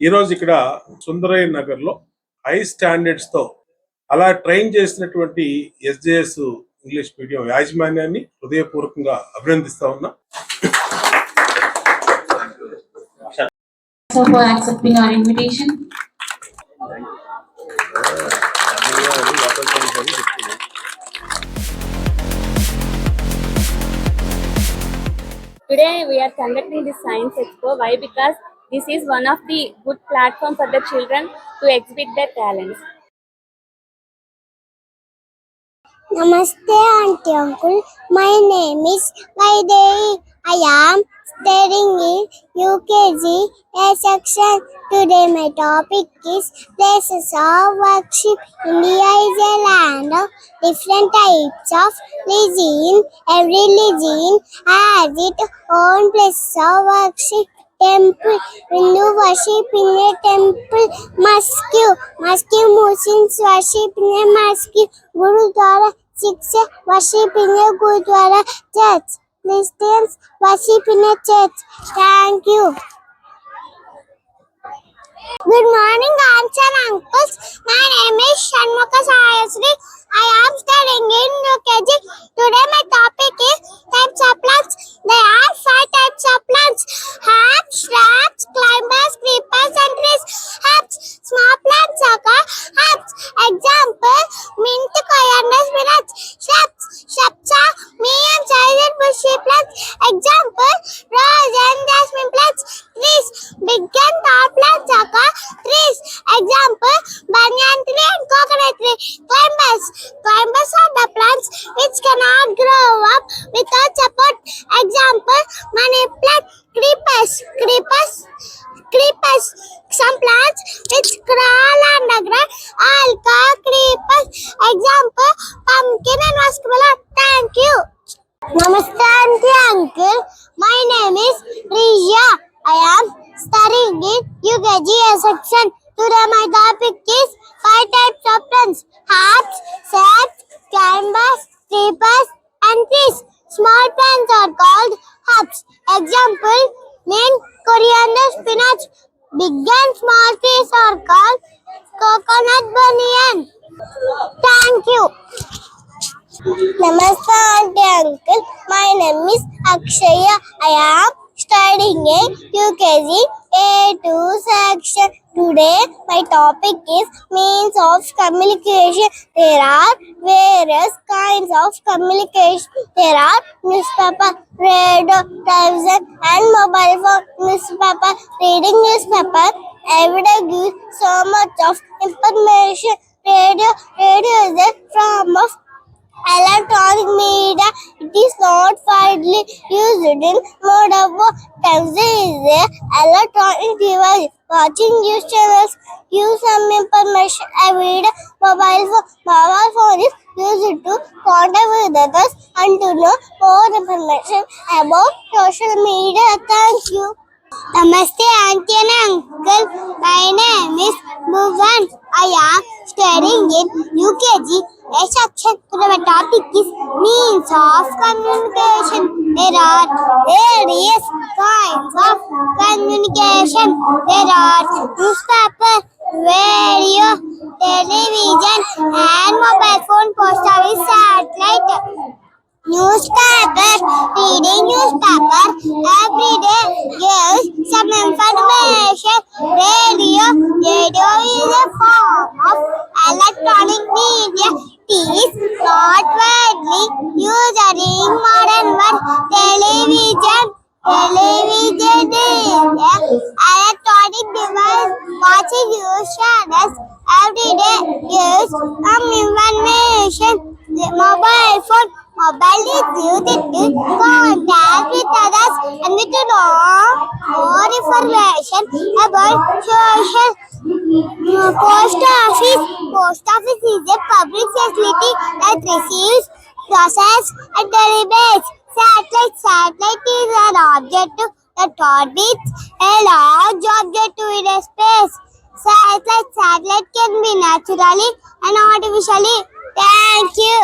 ఈ రోజు ఇక్కడ సుందరయ్య నగర్ లో హై స్టాండర్డ్స్ తో అలా ట్రైన్ చేసినటువంటి ఎస్జేఎస్ ఇంగ్లీష్ మీడియం యాజమాన్యాన్ని హృదయపూర్వకంగా అభినందిస్తా ఉన్నా. So for accepting our invitation. Today we are conducting this science expo. Why? Because this is one of the good platform for the children to exhibit their talents. Namaste, Auntie Uncle. My name is Vaidehi. I am studying in UKG A section. Today my topic is places of worship. India is a land of different types of religion. Every religion has its own place of worship. Temple, when you worship in a temple. Mosque, Muslims worship in a mosque. Gurudwara, Sikhs worship in a Gurudwara. Church, Christians worship in a church. Thank you. Good morning, aunts and uncles. My name is Shanmukha Sayasri. I am studying in UKG. Today my topic is types of plants. There are 5 types of plants: herbs, shrubs, climbers, creepers, and trees. Herbs, small plants are called herbs. Example: mint, coriander, spinach. Shrubs are medium-sized bushy plants. Example: rose and jasmine plants. Trees, big and tall plants are called trees. Example: banyan tree and coconut tree. Climbers are the plants which cannot grow up without support. Example: money plant. Creepers. Some plants which crawl underground are called creepers. Example: pumpkin and muskmelon. Thank you. Namaste, Auntie Uncle. My name is Risha. I am studying in UKG section. Today my topic is 5 types of plants: herbs, shrubs, climbers, creepers, and trees. Small plants are called herbs. Example: mint, coriander, spinach. Big and small trees are called coconut, banyan. Thank you. Namaste, Auntie Uncle. My name is Akshaya. I am studying in UKG A2 section. Today my topic is means of communication. There are various kinds of communication. There are newspaper, radio, television, and mobile phone. Newspaper, reading newspaper every day gives so much of information. Radio is a form of electronic media. It is not widely used in modern world. Television is an electronic device. Watching news channels gives some information every day. Mobile phone is used to contact with others and to know more information about social media. Thank you. Namaste, Auntie and Uncle. My name is Bhuvan. I am studying in UKG A section. Today my topic is means of communication. There are various kinds of communication. There are newspaper, radio, television, and mobile phone, post office, satellite. Newspaper, reading newspaper every day gives some information. Radio is a form of electronic media. It is not widely used in modern world. Television is an electronic device. Watching news channels every day gives some information. The mobile is used to contact with others and to know more information about social. Post office is a public facility that receives, processes, and delivers. Satellite is an object that orbits a large object in space. Satellite can be naturally and artificially. Thank you.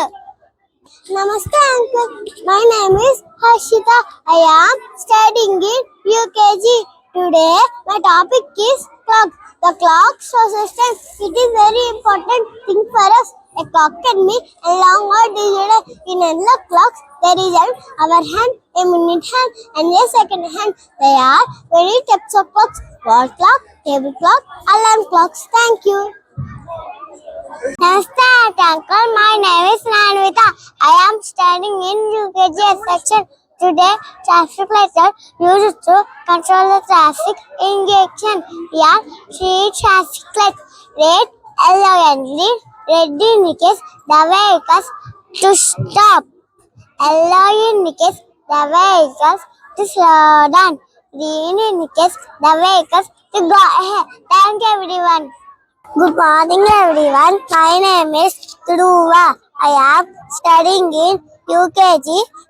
Namaste, Uncle. My name is Harshita. I am studying in UKG. Today, my topic is clock. The clock shows us time. It is very important thing for us. A clock can be a long or digital. In analog clocks, there is an hour hand, a minute hand, and a second hand. There are many types of clocks: wall clock, table clock, alarm clocks. Thank you. Namaste, uncle. My name is Nanvita. I am studying in UKG section. Today, traffic lights are used to control the traffic injection. Here, three traffic lights: red, yellow, and green. Red indicates the vehicles to stop. Yellow indicates the vehicles to slow down. Green indicates the vehicles to go ahead. Thank you, everyone. Good morning, everyone. My name is Dhruva. I am studying in UKG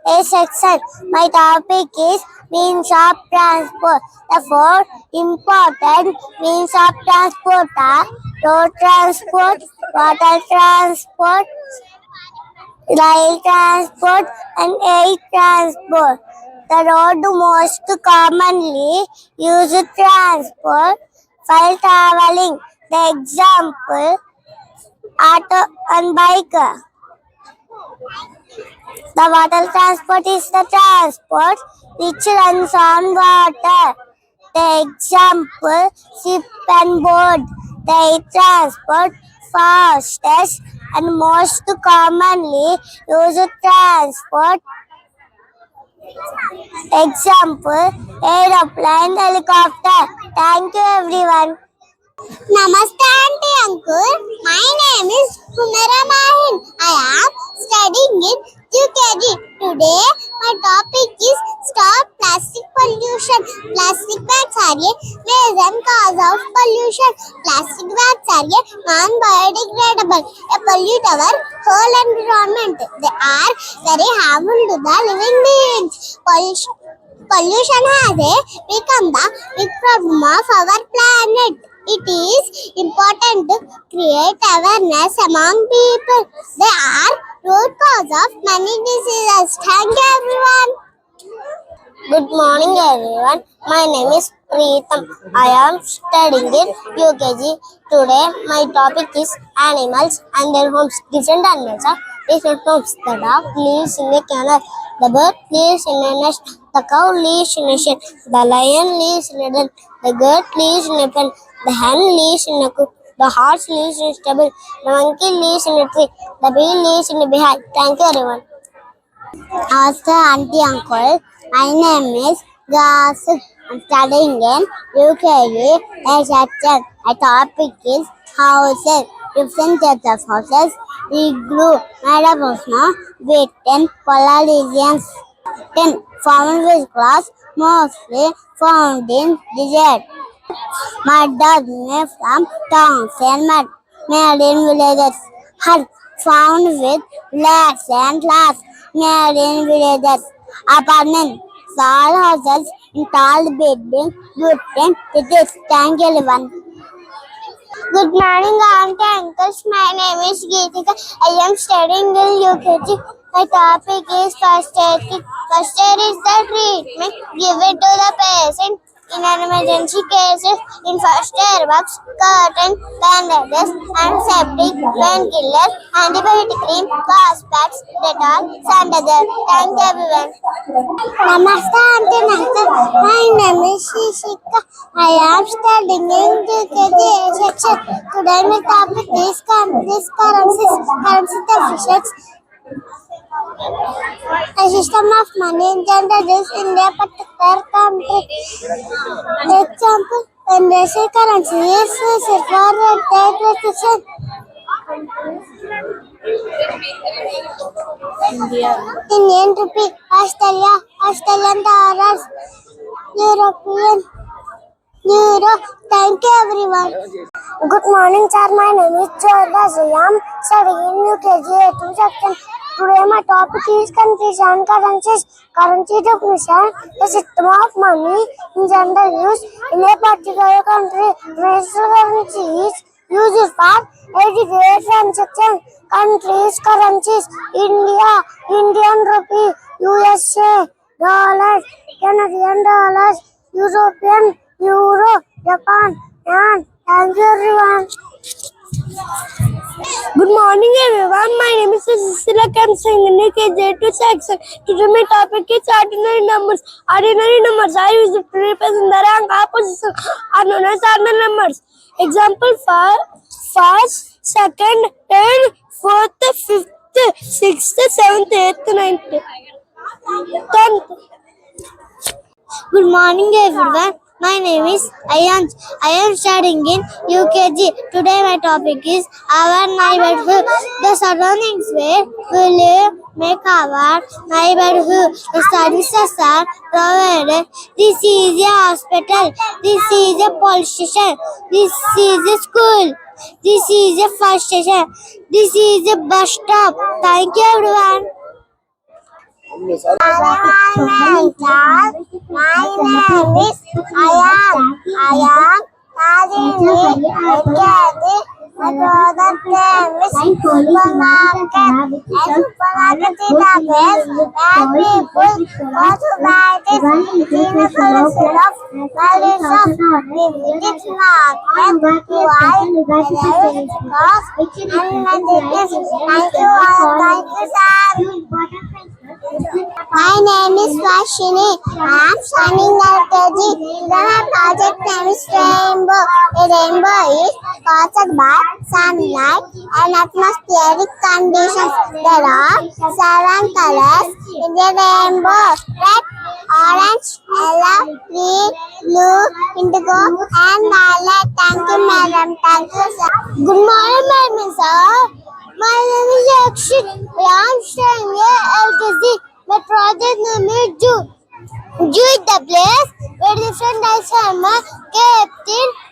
A section. My topic is means of transport. The four important means of transport are road transport, water transport, rail transport, and air transport. The road most commonly used transport while traveling. The example, auto and bike. The water transport is the transport which runs on water. The example, ship and boat. The air transport, fastest and most commonly used transport. Example, aeroplane, helicopter. Thank you, everyone. Namaste, Auntie Uncle. My name is Hunara Mahin. I am studying in UKG. Today, my topic is stop plastic pollution. Plastic bags are a major cause of pollution. Plastic bags are a non-biodegradable. They pollute our whole environment. They are very harmful to the living beings. Pollution has become the big problem of our planet. It is important to create awareness among people. They are root cause of many diseases. Thank you, everyone. Good morning, everyone. My name is Preetham. I am studying in UKG. Today, my topic is animals and their homes. Different animals are different homes. The dog lives in a kennel. The bird lives in a nest. The cow lives in a shed. The lion lives in a den. The goat lives in a pen. The hen lives in a coop. The horse lives in a stable. The monkey lives in a tree. The bee lives in a beehive. Thank you, everyone. Namaste, Auntie Uncle. My name is Gasu. I'm studying in UKG section. My topic is houses. Different types of houses. Igloo, made up of snow, with 10 polar regions. 10 formed with glass, mostly found in desert. Mud dogs made from tongs and mud, made in villages. Huts found with blocks and glass, made in villages. Apartments, small houses in tall buildings, wooden cities. Thank you, everyone. Good morning, auntie, uncles. My name is Geetika. I am studying in UKG. My topic is first aid. First aid is the treatment given to the patient in an emergency cases in first aid box, curtain, bandages, antiseptic, painkillers, antibiotic cream, gas packs, Dettol, sanitizer. Thank you, everyone. Namaste, Auntie Uncle. My name is Shishika. I am studying in UKG section. Today, my topic is currencies. Currency deficits. A system of money introduced in a particular country. Example, when they say currency is used for trade restriction. Indian rupee, Australian dollars, European euro. Thank you, everyone. Good morning, sir. My name is Jordas. I am studying in UKG A2 section. Today, my topic is countries and currencies. Currency definition: a system of money in general use in a particular country. National currency is used for everyday transactions. Countries currencies: India, Indian rupee; USA, dollars; Canadian dollars; European euro; Japan, Thank you, everyone. Good morning, everyone. My name is Cecilia Kamsing in KJ2 section. Today, my topic is ordinary numbers. Ordinary numbers are used to represent the rank or position are known as ordinary numbers. Example for first, second, third, fourth, fifth, sixth, seventh, eighth, ninth, 10th. Good morning, everyone. My name is Ayan. I am studying in UKG. Today, my topic is our neighborhood. The surroundings where we live make our neighborhood. The services are provided. This is a hospital. This is a police station. This is a school. This is a fire station. This is a bus stop. Thank you, everyone. My name is Ayan. My brother's name is Supermarket. A supermarket is the place where people go to buy this in a collection of values. We visit market to buy various costs and messages. Thank you all. Thank you, sir. My name is Vashini. I am studying LKG. My project name is Rainbow. A rainbow is caused by sunlight and atmospheric conditions. There are 7 colors in the rainbow: red, orange, yellow, green, blue, indigo, and violet. Thank you, madam. Thank you, sir. Good morning, madam, sir. My name is Akshit. I am studying LKG. My project name is Zoo. Zoo is the place where different types of animals kept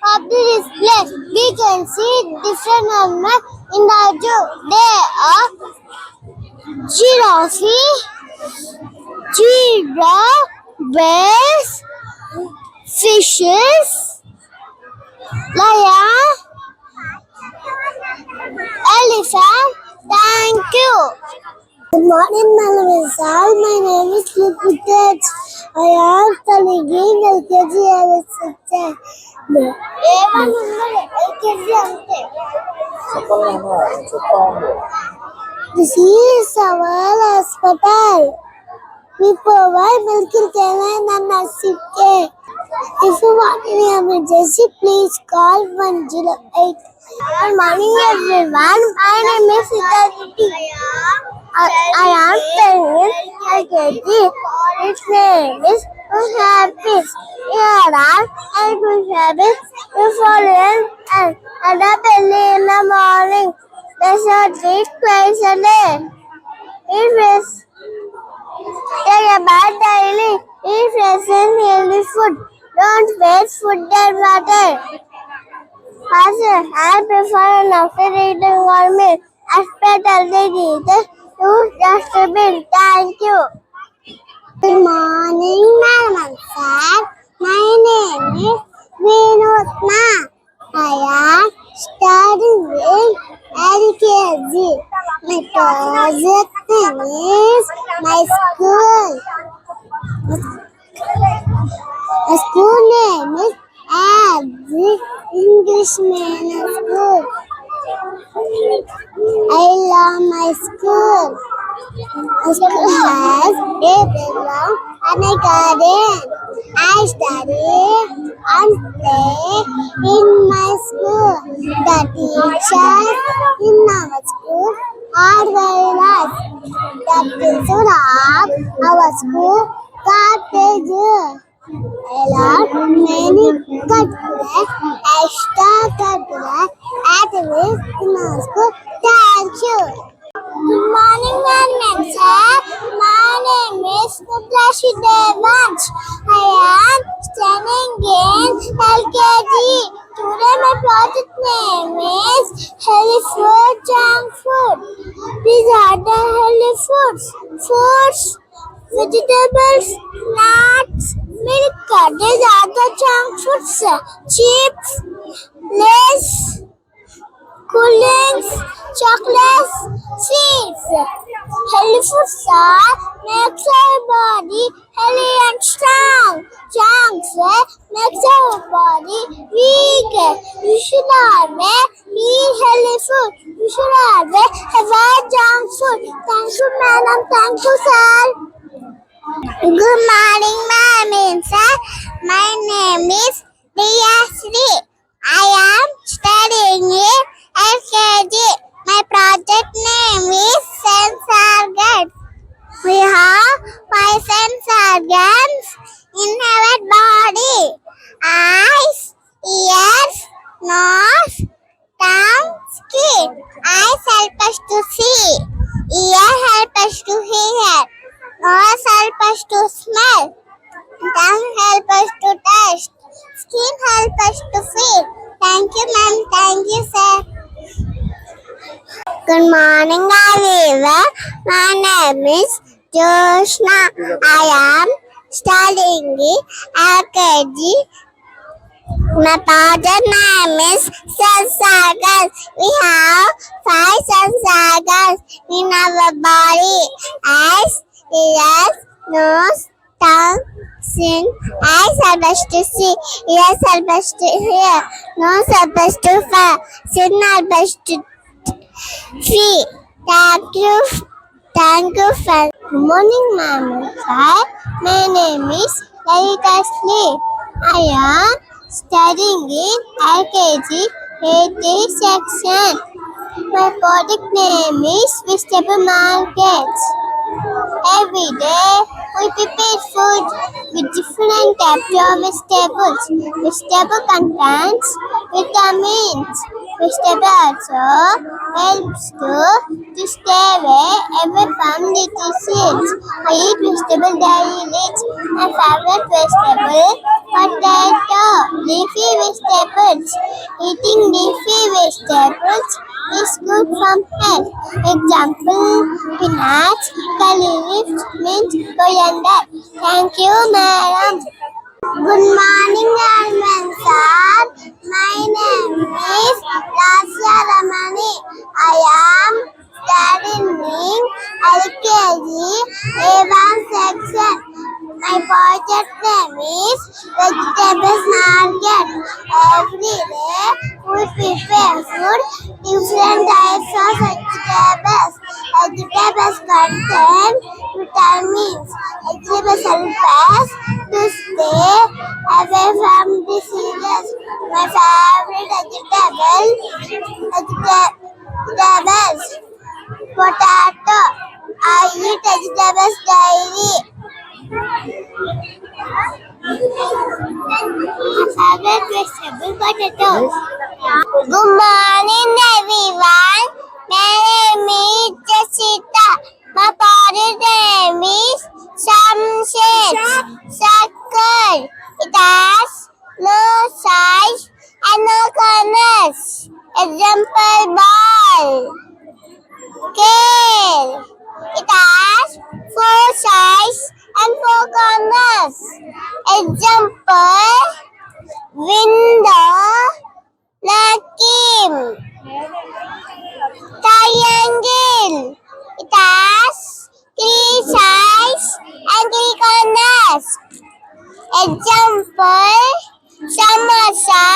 of the display. We can see different animals in the zoo. They are giraffe, zebra, bears, fishes, lion, elephant. Thank you. Good morning, Madam Sal. My name is Lupitaj. I am studying in LKG section. This is our hospital. We provide medical care and nursing care. If you want any emergency, please call 108. Good morning, everyone. My name is Siddharthi. I am studying LKG. Its name is Happy. Here are 8 habits you follow and up early in the morning. They should read twice a day. Eat fresh. Take a bath daily. Eat fresh and healthy food. Don't waste food and water. I prefer an after eating or meal. Expect healthy eaters. Use dustbin. Thank you. Good morning, Madam and Sir. My name is Vinodna. I am studying in LKG. My project name is my school. My school name is Abdi English Medium School. I love my school. My school has a playground and a garden. I study and play in my school. The teachers in our school are very nice. The principal of our school got I love many curricular, extracurricular activities in our school. Thank you. Good morning, madam, sir. My name is Nublashi Devansh. I am studying in LKG. Today, my project name is Healthy Food Junk Food. These are the healthy foods: fruits, vegetables, nuts, milk. These are the junk foods: chips, lace, cool drinks, chocolates, sweets. Healthy foods are makes our body healthy and strong. Junk makes our body weaker. You should always eat healthy food. You should always avoid junk food. Thank you, madam. Thank you, sir. Good morning, ma'am, sir. My name is Diyasri. I am studying in LKG. My project name is Sense Organs. We have 5 sense organs in our body: eyes, ears, nose, tongue, skin. Eyes help us to see. Ears help us to hear. Nose help us to smell. Tongue help us to taste. Skin help us to feel. Thank you, ma'am. Thank you, sir. Good morning, everyone. My name is Joshna. I am studying in LKG. My project name is sense organs. We have 5 sense organs in our body: eyes, ears, nose, tongue, skin. Eyes help us to see. Ears help us to hear. Nose help us to feel. Skin help us to see. Thank you. Thank you, friend. Good morning, ma'am. Sir, my name is Lalita Sleep. I am studying in LKG 80 section. My project name is Vegetable Markets. Every day, we prepare food with different types of vegetables. Vegetable contains vitamins. Vegetable also helps to stay away from diseases. I eat vegetable daily. My favorite vegetable, potato, leafy vegetables. Eating leafy vegetables is good for health. Example: spinach, curry leaves, mint, coriander. Thank you, madam. Good morning, everyone, sir. My name is Lasya Ramani. I am studying LKG A1 section. My project name is Vegetables Market. Every day we prepare food, different types of vegetables. Vegetables contain vitamins. Vegetables help us to stay away from diseases. My favorite vegetables, potato. I eat vegetables daily. My favorite vegetable, potato. Good morning, everyone. My name is Jessica. My project name is Sunset Circle. It has no size and no corners. Example: ball, scale. It has 4 sides and 4 corners. Example: window, vacuum. Triangle. It has 3 sides and 3 corners. Example: samosa,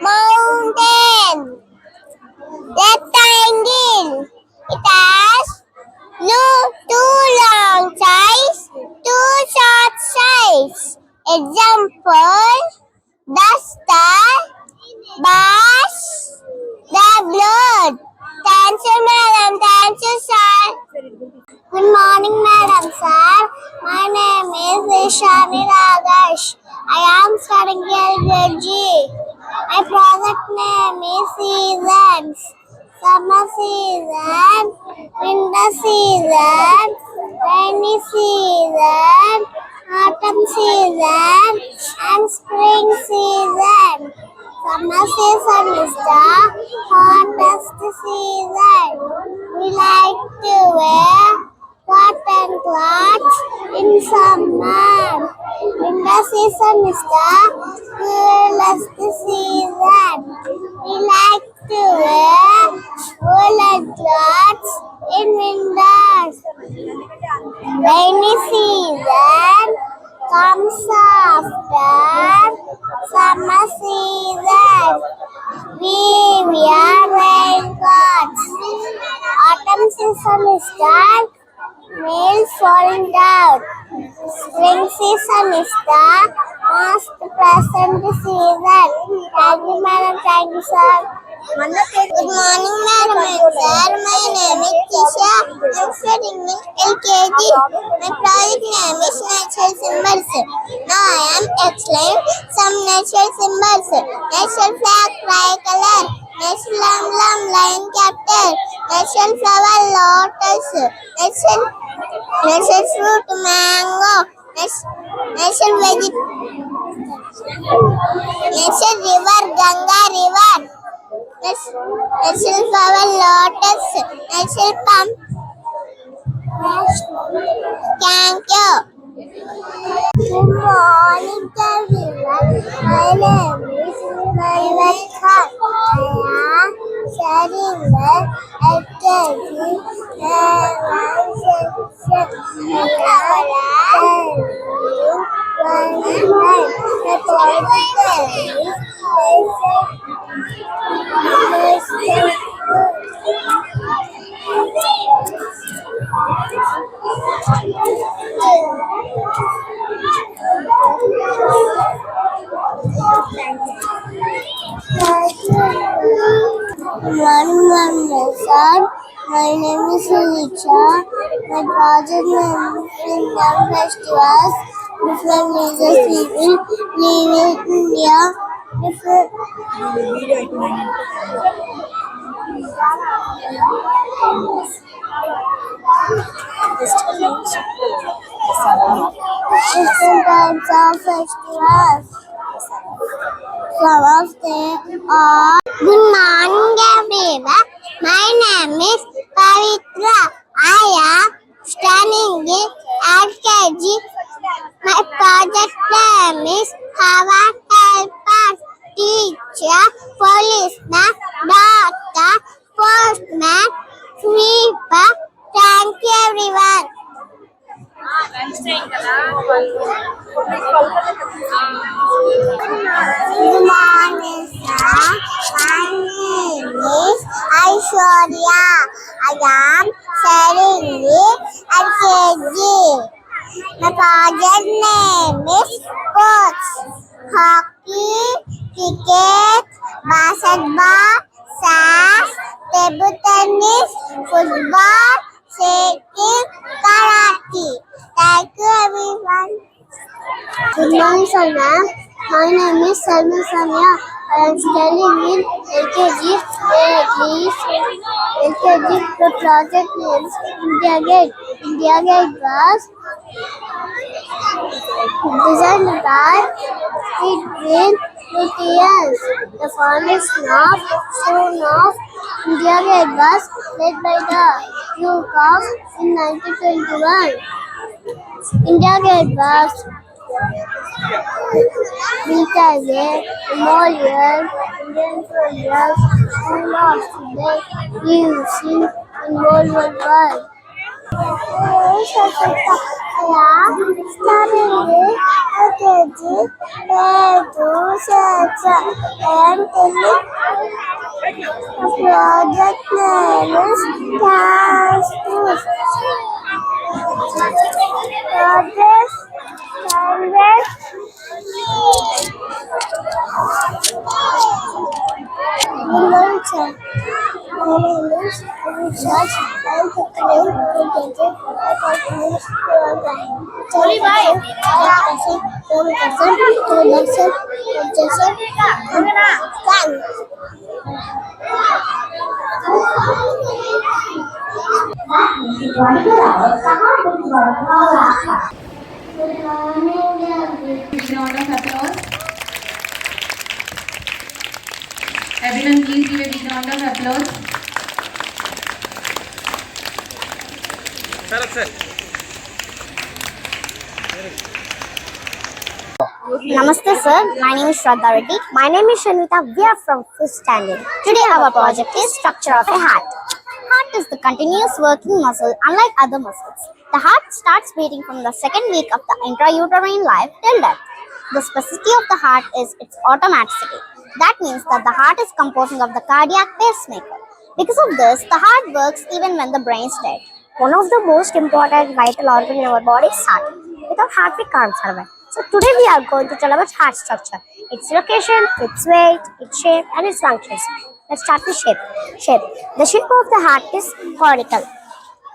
mountain. Rectangle. It has 2 long sides, 2 short sides. Example: duster, bus, the blood. Thank you, madam. Thank you, sir. Good morning, madam, sir. My name is Ishani Ragash. I am studying LKG. My project name is Seasons. Summer season, winter season, rainy season, autumn season, and spring season. Summer season is the hottest season. We like to wear cotton clothes in summer. Winter season is the coolest season. We like to wear woolen clothes in winters. Rainy season, comes after summer season. We wear raincoats. Autumn season is done. Leaves falling down. Spring season is the most pleasant season. Thank you, madam. Thank you, sir. Good morning, madam and sir. My name is Tisha. I'm studying in LKG. My project name is Natural Symbols. Now I am explaining some natural symbols. Natural flag, tricolor. Natural emblem, lion captain. Natural flower, lotus. Natural fruit, mango. Natural river, Ganga river. Natural flower, lotus. Natural pump. Thank you. Good morning, everyone. My name is Marwan Khan. I am studying the LKG My name is Richa. My project name is Film Festivals. Different religious people live in India. Different types of festivals. Some of them are. Good morning, everyone. My name is Pavitra. I am studying in LKG. My project name is How Helpers, Teacher, Policeman, Doctor, Postman, Sweeper. Thank you, everyone. Good morning, sir. My name is Aishwarya. I am studying in LKG. My project name is sports. Hockey, cricket, basketball, squash, table tennis, football, cycling, karate. Thank you, everyone. Good morning, sir. My name is Salman Samia. I am studying in LKG. The project name is India Gate. India Gate was designed by Green Britons. The foundation of stone of India Gate was led by the Duke of in 1921. India Gate was built as a memorial Indian soldiers who lost their lives in World War I. I am studying in LKG section. I am telling the project name is Transport. Project standard. Good morning, sir. My name is Richard. I am studying LKG. Round of applause. Everyone, please give a big round of applause. Namaste, sir. My name is Shraddha Reddy. My name is Shanvita. We are from 5th standard. Today our project is structure of a heart. Heart is the continuous working muscle unlike other muscles. The heart starts beating from the second week of the intrauterine life till death. The specificity of the heart is its automaticity. That means that the heart is composing of the cardiac pacemaker. Because of this, the heart works even when the brain is dead. One of the most important vital organ in our body is heart. Without heart, we can't survive. So today we are going to tell about heart structure, its location, its weight, its shape, and its functions. Let's start with shape. The shape of the heart is conical.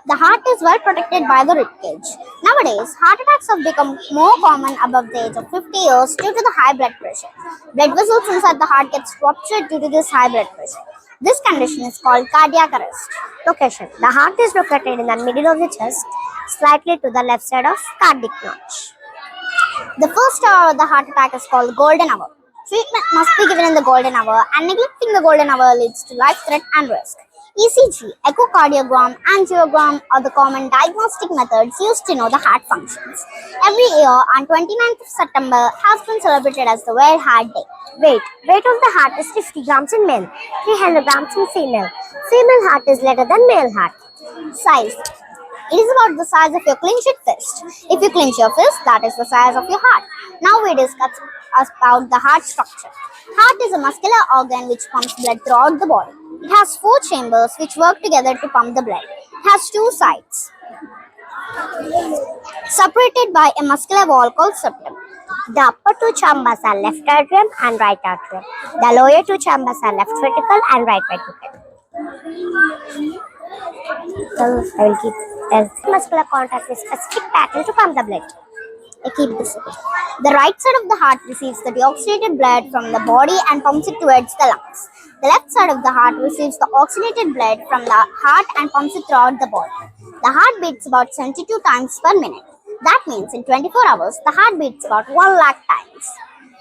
The heart is well protected by the ribcage. Nowadays, heart attacks have become more common above the age of 50 years due to the high blood pressure. Blood vessels inside the heart get ruptured due to this high blood pressure. This condition is called cardiac arrest. Location. The heart is located in the middle of the chest, slightly to the left side of cardiac notch. The first hour of the heart attack is called golden hour. Treatment must be given in the golden hour, and neglecting the golden hour leads to life threat and risk. ECG, echocardiogram, angiogram are the common diagnostic methods used to know the heart functions. Every year on 29th of September has been celebrated as the World Heart Day. Weight of the heart is 50 grams in male, 300 grams in female. Female heart is lighter than male heart. Size. It is about the size of your clenched fist. If you clench your fist, that is the size of your heart. Now we discuss about the heart structure. Heart is a muscular organ which pumps blood throughout the body. It has 4 chambers which work together to pump the blood. It has 2 sides, separated by a muscular wall called septum. The upper 2 chambers are left atrium and right atrium. The lower 2 chambers are left ventricle and right ventricle. I will keep muscular contract with specific pattern to pump the blood. I keep this. The right side of the heart receives the deoxygenated blood from the body and pumps it towards the lungs. The left side of the heart receives the oxygenated blood from the heart and pumps it throughout the body. The heart beats about 72 times per minute. That means in 24 hours, the heart beats about 1 lakh times.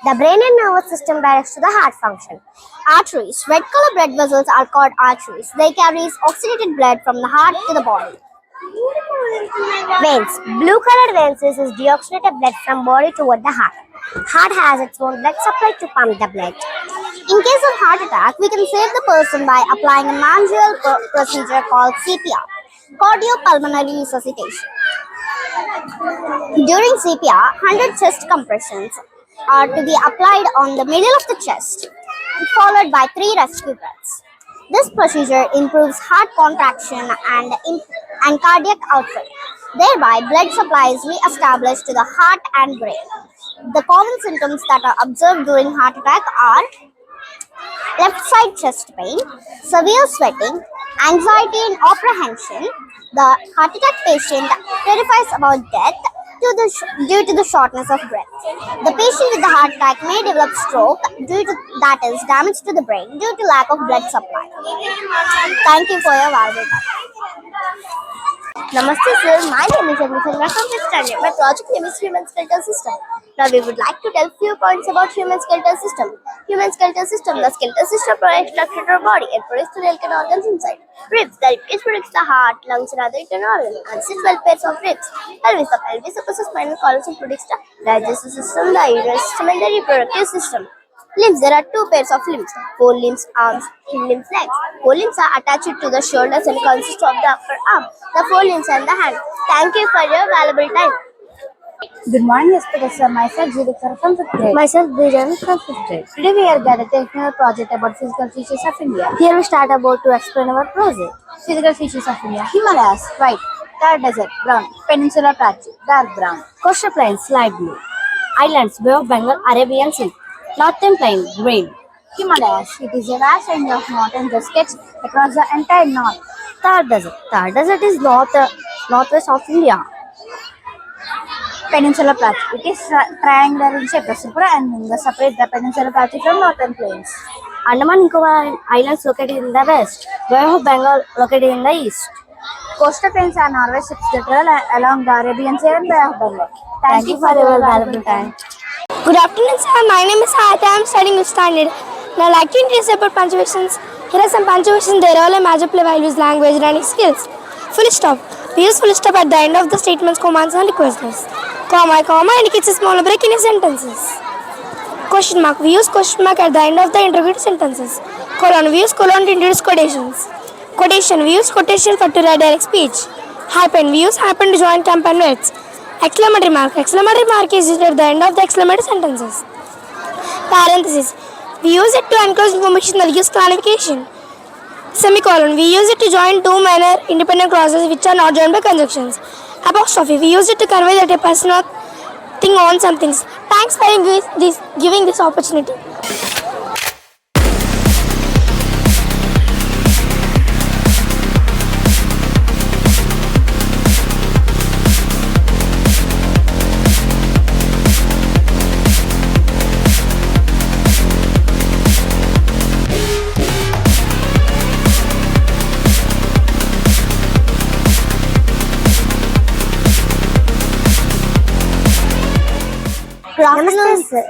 The brain and nervous system directs to the heart function. Arteries. Red color blood vessels are called arteries. They carry oxygenated blood from the heart to the body. Veins. Blue colored veins is deoxygenated blood from body toward the heart. Heart has its own blood supply to pump the blood. In case of heart attack, we can save the person by applying a manual procedure called CPR, cardiopulmonary resuscitation. During CPR, 100 chest compressions are to be applied on the middle of the chest, followed by 3 rescue breaths. This procedure improves heart contraction and cardiac output. Thereby, blood supply is re-established to the heart and brain. The common symptoms that are observed during heart attack are left side chest pain, severe sweating, anxiety and apprehension. The heart attack patient terrifies about death due to the shortness of breath. The patient with the heart attack may develop stroke that is damage to the brain due to lack of blood supply. Thank you for your valuable time. Namaste sir, my name is Amrita. Welcome to Standard. My project name is Human Skeletal System. Now we would like to tell few points about human skeletal system. Human skeletal system. The skeletal system provides structure to our body and produces the delicate organs inside. Ribs. The ribcage protects the heart, lungs, and other internal organs. Consists 12 pairs of ribs. Pelvis. The pelvis supports spinal columns and protects the digestive system, the uterine system, and the reproductive system. Limbs. There are 2 pairs of limbs, 4 limbs, arms, 3 limbs, legs. 4 limbs are attached to the shoulders and consist of the upper arm, the 4 limbs and the hand. Thank you for your valuable time. Good morning, respected sir. Myself, Judith from 5th grade. Myself, Bijan from 5th grade. Today we are gathered to explain our project about physical features of India. Here we start about to explain our project. Physical features of India. Himalayas, white. Thar Desert, brown. Peninsula Plateau, dark brown. Coastal plains, light blue. Islands, Bay of Bengal, Arabian Sea. Northern plain, green. Himalayas. It is a vast range of mountains that stretch across the entire north. Thar Desert. Thar Desert is northwest of India. Peninsula Plateau. It is triangular in shape. Tripura and Minga separate the Peninsula Plateau from northern plains. Andaman Nicobar Islands located in the west. Bay of Bengal located in the east. Coastal plains are Norway's subsidiary along the Arabian Sea and Bay of Bengal. Thank you for your valuable time. Good afternoon, sir. My name is Hayata. I am studying with standard. Now, I'd like to introduce about punctuations. Here are some punctuations. They role a major play while use language learning skills. Full stop. We use full stop at the end of the statements, commands, and requests. Comma indicates a small break in a sentences. Question mark. We use question mark at the end of the interrogative sentences. Colon. We use colon to introduce quotations. Quotation. We use quotation for to write direct speech. Happen. We use happen to join campaign words. Exclamatory mark. Exclamatory mark is used at the end of the exclamatory sentences. Parenthesis. We use it to enclose information that gives clarification. Semicolon. We use it to join two minor independent clauses which are not joined by conjunctions. Apostrophe. We use it to convey that a person or thing owns some things. Thanks for giving this opportunity. Good afternoon, sir.